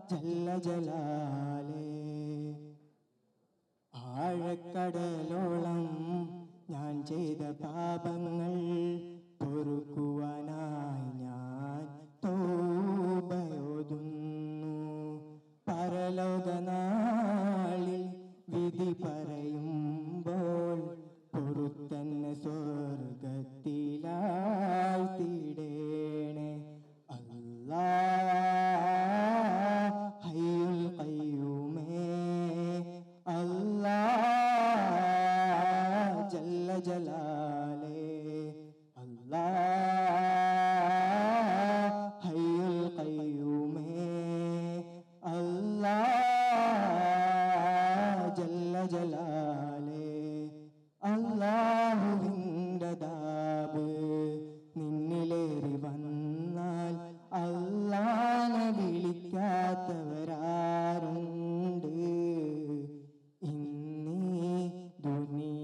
ജല്ല ജലാലേ ആഴക്കടലോളം ഞാൻ ചെയ്ത പാപങ്ങൾ പൊറുക്കുവാനായി ഞാൻ തൗബയോതുന്നു. പരലോകനാളിൽ വിധി പറയുമ്പോൾ പൊറുത്തന്നെ സ്വർഗത്തിലാഴ്ത്തിടേണേ. അല്ലാഹ് ഹയ്യുൽ ഖയ്യൂമേ, അല്ലാഹ് ജല്ല ജലാലേ, അല്ലാഹ് ഹയ്യുൽ ഖയ്യൂമേ, അല്ലാഹ് ജല്ല ജലാലേ. അല്ലാഹുവിൻ്റെ ദാബ് നിന്നിലേറി വന്നാൽ അല്ലാഹനെ വിളിക്കാത്തവരാരുണ്ട്? ഇന്നീ ദുനിയാവിലാരുണ്ട്?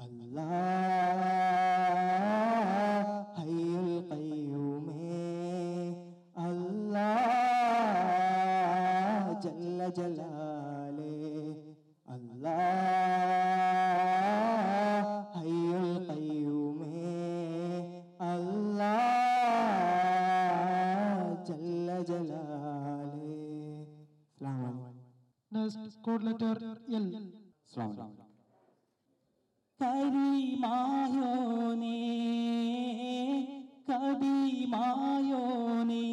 അല്ലാഹ് ഹയ്യുൽ ഖയ്യൂമേ, അല്ലാഹ് ജല്ല ജലാലേ, അല്ലാഹ് ഹയ്യുൽ ഖയ്യൂമേ, അല്ലാഹ് ജല്ല ജലാലേ. അസ്സലാമു അലൈക്കും. Next code letter L. കരിമായോനേ കവിമായോനേ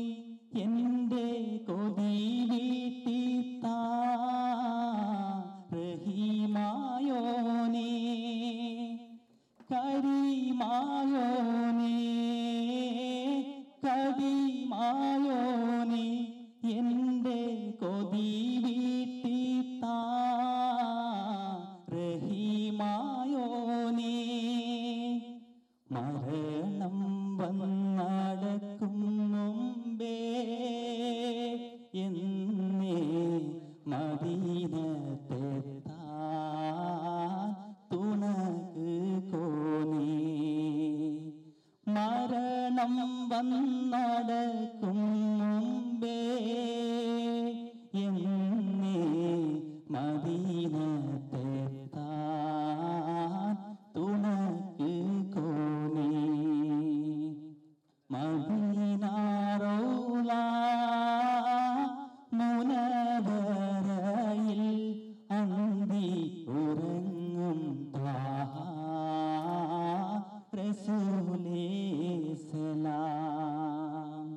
എൻ്റെ കൊതി വീട്ടിത്താ. റഹീമായോനേ കരിമായോനേ കവിമായോനേ എൻ്റെ കൊതി വീട്ടിത്താ. റഹീമായോനേ മരണം വന്നടക്കും മുമ്പേ എന്നേ മദീനത്തെത്താൻ തുണക്ക് കോനേ. മരണം വന്നടക്കും മുമ്പേ എന്നേ മദീനത്തെത്താൻ തുണക്ക് കോനേ. മദീന റൗള മുനവ്വറയിൽ അന്തി ഉറങ്ങും ത്വാഹ റസൂലേ സലാം.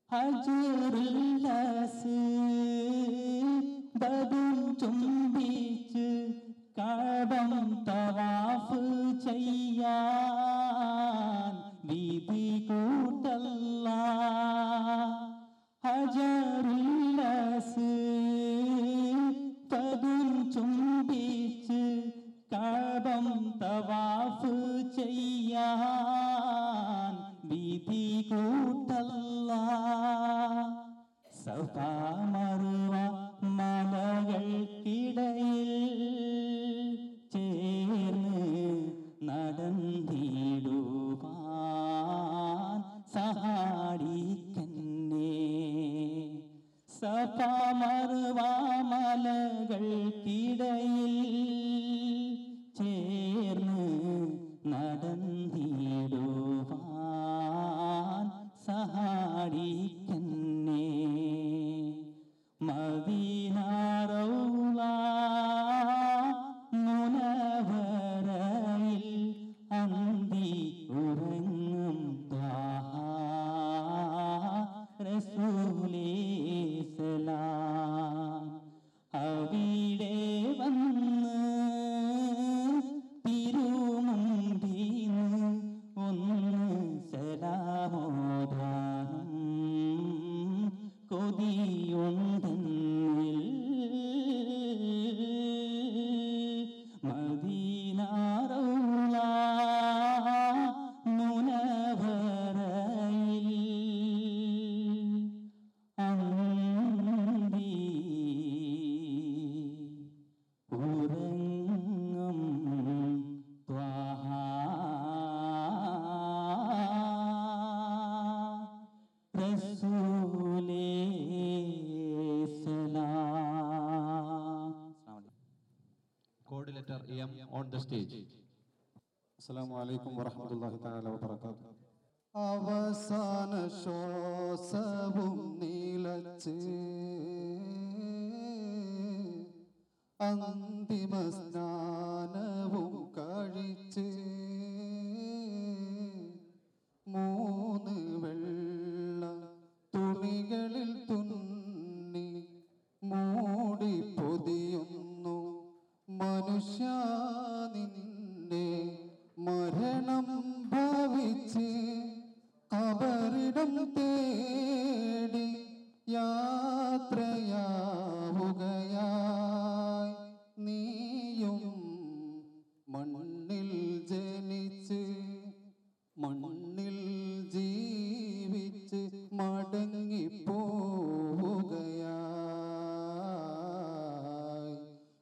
ഹജറുൽ അസ്വദും ചുംബിച്ച് കഅബം തവാഫ് ചെയ്യാൻ വിധി കൂട്ടല്ലാഹ്. ഹജറുൽ അസ്വദും ചുംബിച്ച് കഅബം തവാഫ് ചെയ്യാൻ വിധി കൂട്ടല്ലാഹ്. സഫ Code letter M on the stage. അസ്സലാമു അലൈക്കും വറഹ്മത്തുള്ളാഹി തആല വബറകാതുഹു. അവസാന ശ്വാസവും നീലച്ച് അന്തിമ സ്നാനവും കഴിച്ച് 3 വെള്ള തുണികളിൽ തുന്നി മൂടി പൊതിയുന്നു മനുഷ്യ നിന്നെ മരണം ഭാവിച്ച് കബറിടം തേടി യാത്രയാവുകയായി നീയും മണ്ണിൽ ജനിച്ച് മണ്ണിൽ ജീവിച്ച് മടങ്ങിപ്പോവുകയായി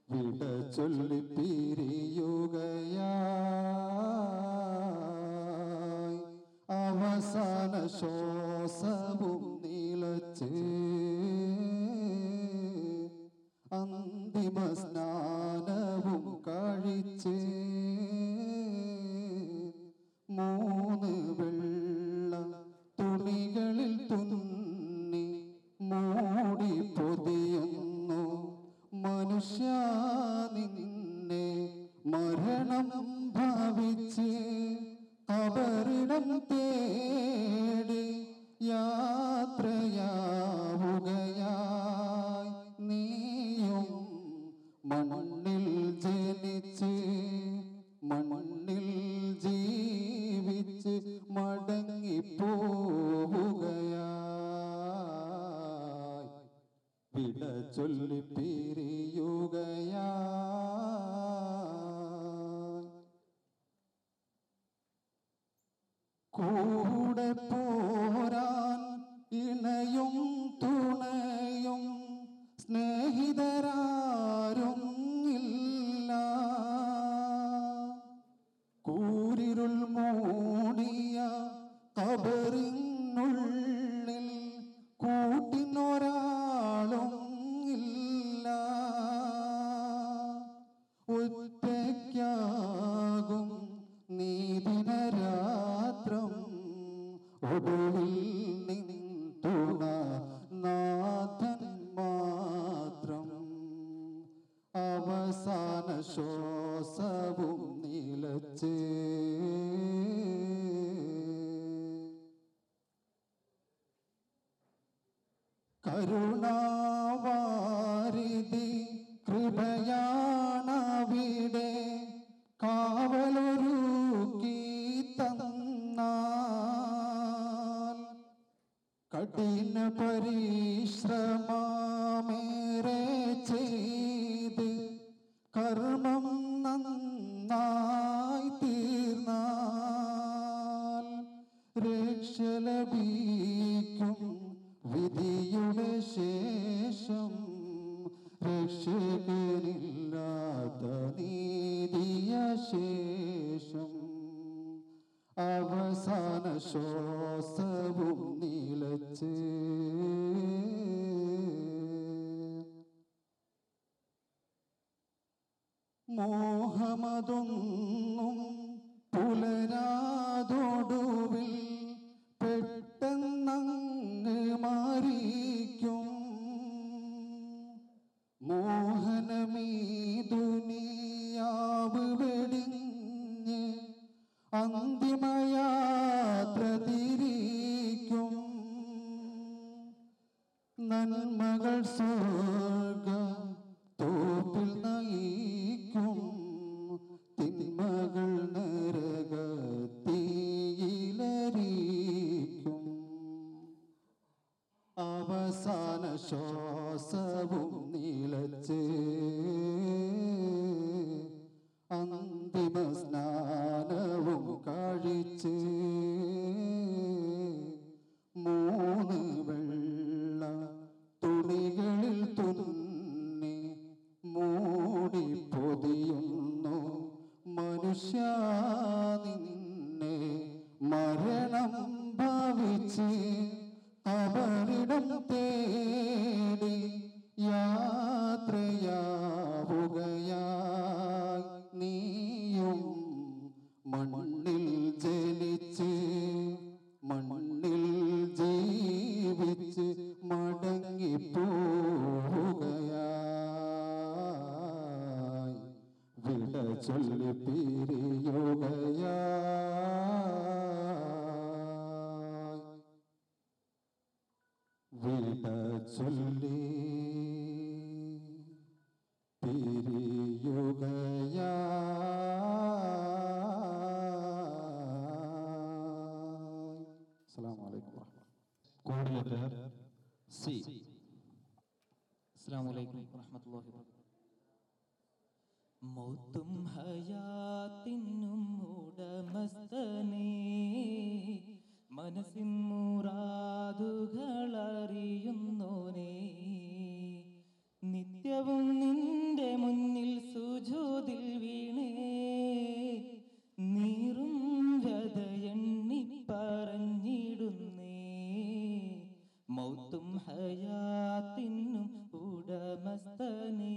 വിട ചൊല്ലി പിരിയുകയായി അവസാന ശ്വാസവും നീലച്ച് അന്തിമ സ്നാനവും കഴിച്ച് 3 വെള്ള തുണികളിൽ തുന്നി മൂടി പൊതിയുന്നു മനുഷ്യ നിന്നെ മരണം ഭാവിച്ച് കബറിടം തേടി യാത്രയാവുകയായി നീയും മണ്ണിൽ ജനിച്ച് മണ്ണിൽ ജീവിച്ച് മടങ്ങിപ്പോവുകയായി വിട ചൊല്ലി പിരിയുകയായി കൂടെ പോരാൻ ഇണയും തുണയും സ്നേഹിതരാരും ഇല്ല കൂരിരുൾ മൂടിയ കബറിനുള്ളിൽ കൂട്ടിനൊരാളും ഇല്ല ഒറ്റയ്ക്കാകും നീതിനരാത്രം ഒടുവിൽ നിന്തുണ നാഥൻ മാത്രം അവസാന ശ്വാസവും നീലച്ച് കരുണാവാരിധി കൃപയാണവിടെ കാവലൊരുക്കി തന്നാൽ കഠിന പരിശ്രമമേറെ ചെയ്ത് കർമ്മം നന്നായി തീർന്നാൽ രക്ഷ ലഭിക്കും വിധിയുടെ ശേഷം രക്ഷകരില്ലാത്ത നീതിയ ശേഷം അവസാന ശ്വാസവും നീലച്ച് മോഹമതൊന്നും പുലരാതൊടുവിൽ പെട്ടെന്നങ്ങ് മാറിക്കും മോഹനമീ ദുനിയാവ് വെടിഞ്ഞ് അന്തിമയാത്ര തിരിക്കും നന്മകൾ സ്വർഗ തോപ്പിൽ നയിക്കും തിന്മകൾ നരകത്തിയിലരിക്കും അവസാന ശ്വാസവും നീലച്ച് അന്തിമ സ്നാനവും കഴിച്ച് 3 വെള്ള തുണികളിൽ തുന്നി മൂടി പൊതിയുന്നു മനുഷ്യ നിന്നെ മരണം ഭാവിച്ച് കബറിടം തേടി യാത്രയാവുകയാ ചൊല്ലി പിരിയുകയാ വിട ചൊല്ലി പിരിയുകയാ അസ്സലാമു അലൈക്കും വറഹ്മത്തുള്ളാഹി. Code letter C. അസ്സലാമു അലൈക്കും വറഹ്മത്തുള്ളാഹി വബറകാതുഹു. മൗത്തും ഹയാത്തിനും ഉടമസ്ഥനേ, മനസ്സിൻ മുറാദുകളറിയുന്നോനേ, നിത്യവും നിന്റെ മുന്നിൽ സുജൂദിൽ വീണേ, നീറും വ്യതയെണ്ണി പറഞ്ഞിടുന്നേ, മൗത്തും ഹയാത്തിനും ഉടമസ്ഥനേ,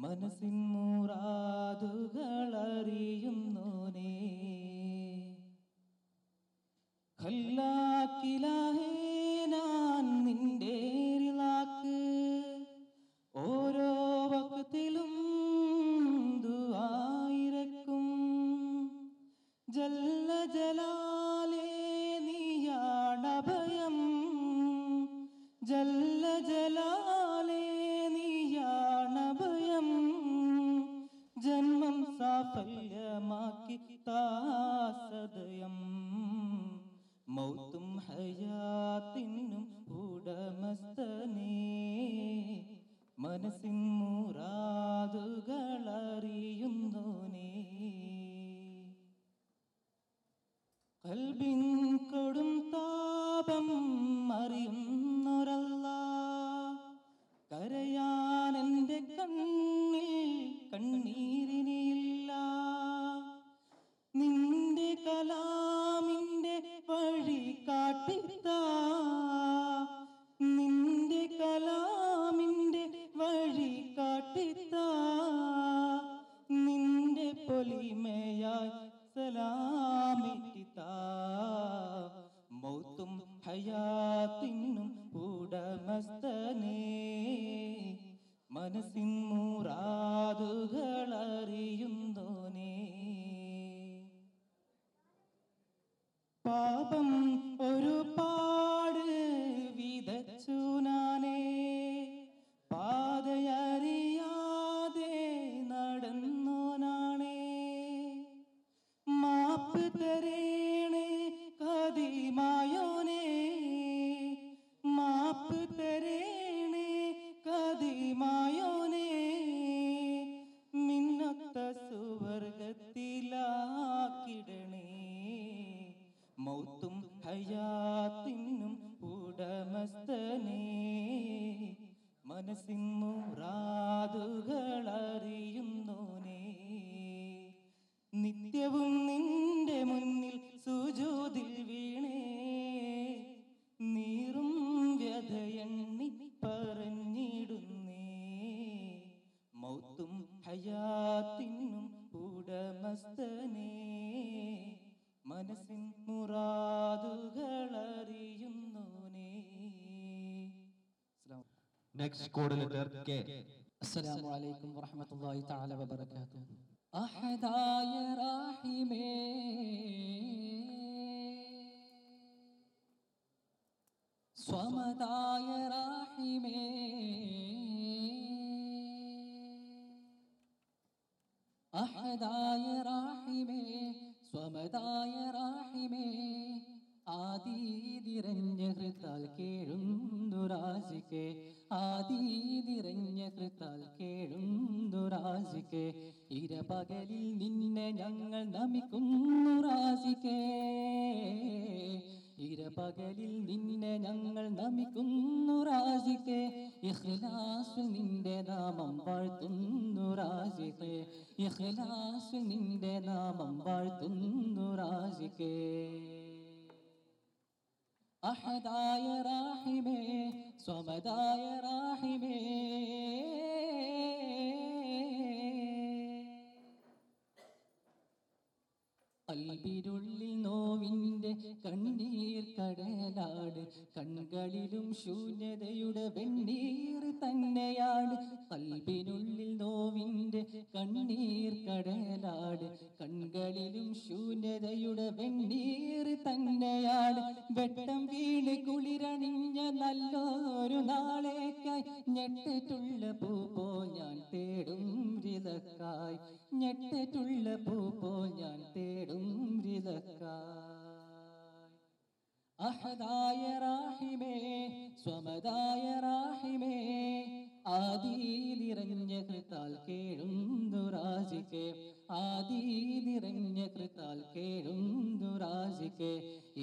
മനസ്സിൻ മുറാദുകളറിയുന്നോനേ, ഖല്ലാക്കിലാഹേ ഞാൻ നിന്റെ റിളാക്ക്, ഓരോ വക്തിലും ദുആയിരക്കും, ജല്ല ജലാലേ നീയാണഭയം, ജല്ല ജലാലേ നീയാണഭയം, ജന്മം സാഫല്യമാക്കി താസദയം, മൗത്തും ഹയാത്തിനും ഉടമസ്ഥനേ, മനസ്സിൻ മുറാദുകളറിയുന്നോനേ, കൽബിൻ കൊടും താപം അറിയുന്നൊരല്ലാ, കരയാൻ എൻ്റെ കണ്ണിൽ കണ്ണീരിനില്ല, നിന്റെ കലാമിൻ്റെ വഴി കാട്ടിത്താ, നിന്റെ കലാമിൻ്റെ വഴി കാട്ടിത്താ, നിന്റെ പൊലിമയായി സലാമിറ്റിത്താ, മൗത്തും ഹയാത്തിനും ഉടമസ്ഥനേ, മനസ്സിൻ മുറാദുകളറിയുന്നോനേ, പാപം ഒരുപാട് വിതച്ചു നാനേ, പാതയറിയാതെ നടന്നോനാണേ, മാപ്പ് തരേണേ കദിമായോനേ, മാപ്പ് തരേണേ കദിമായോനേ, മിന്നത്ത സുവർഗത്തിലാക്കിടണേ, മൗത്തും ഹയാത്തിനും ഉടമസ്ഥനേ, മനസ്സിൻ മുറാദുകളറിയുന്നോനേ, നിത്യവും നിന്റെ മുന്നിൽ സുജൂദിൽ വീണേ, നീറും വ്യതയെണ്ണി പറഞ്ഞിടുന്നേ, മൗത്തും ഹയാത്തിനും ഉടമസ്ഥനേ, മനസ്സിൻ മുറാദുകളറിയുന്നോനേ. Next code letter K. അസ്സലാമു അലൈക്കും വറഹ്മത്തുള്ളാഹി തആല വബറകാതുഹു. അഹദായ റഹീമേ, സ്വമദായ റഹീമേ, അഹദായ റഹീമേ, സ്വമദായ റഹീമേ, ആദീതിരഞ്ഞ ഹൃത്താൽ കേഴുന്തുരാശിക്കെ, ആദീതിരഞ്ഞ ഹൃത്താൽ കേഴുന്തുരാശിക്കെ, ഇരപകലിൽ നിന്നെ ഞങ്ങൾ നമിക്കുന്നു റാശിക്കെ, ഇരപകലിൽ നിന്നെ ഞങ്ങൾ നമിക്കുന്നു റാശിക്കെ, ഇഖ്ലാസിൽ നിന്റെ നാമം വാഴ്ത്തുന്നു റാശിക്കെ, ഇഖ്ലാസിൽ നിന്റെ നാമം വാഴ്ത്തുന്നു റാശിക്കെ, അഹദായ റഹീമേ, സ്വമദായ റഹീമേ, കൽബിനുള്ളിൽ നോവിൻ്റെ കണ്ണീർ കടലാട്, കൺകളിലും ശൂന്യതയുടെ വെണ്ണീർ തന്നെയാണ്, കൽബിനുള്ളിൽ നോവിൻ്റെ കണ്ണീർ കടലാട് കൺകളിലും ശൂന്യതയുടെ വെണ്ണീർ തന്നെയാണ് വെട്ടം വീണ് കുളിരണിഞ്ഞ നല്ലൊരു നാളേക്കായി ഞെട്ടിട്ടുള്ള പൂ ഞാൻ തേടും രിതക്കായി ഞെട്ടിട്ടുള്ള പൂ ഞാൻ തേടും രിതക്കായി അഹദായ റാഹിമേ സ്വമദായ റാഹിമേ ആദിയിലിറങ്ങിയ കൃതാൽ കേഴുന്നു റാസിക്കേ ആദിയിലിറങ്ങിയ കൃതാൽ കേഴുന്നു റാസിക്കേ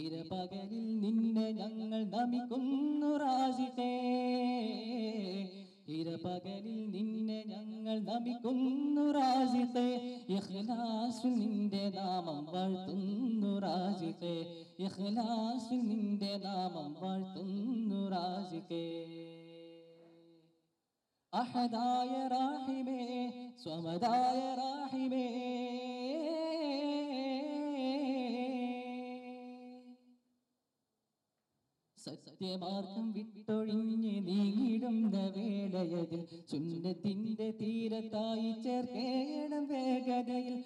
ഇരപകലിൽ നിന്നെ ഞങ്ങൾ നമിക്കുന്നു റാസിക്കേ ഇരപകലിൽ നിന്നെ ഞങ്ങൾ നമിക്കുന്നു റാസിഖേ ഇഖ്ലാസിൽ നിന്റെ നാമം വാഴ്ത്തുന്നു റാസിഖേ ഇഖ്ലാസിൽ നിന്റെ നാമം വാഴ്ത്തുന്നു റാസിഖേ അഹദായ റാഹിമേ സ്വമദായ റാഹിമേ സത്യമാർഗം വിട്ടൊഴിഞ്ഞ് നീങ്ങിടുന്ന വേളയതിൽ സുന്നത്തിന്റെ തീരത്തായി ചേർക്കേണം വേഗതയിൽ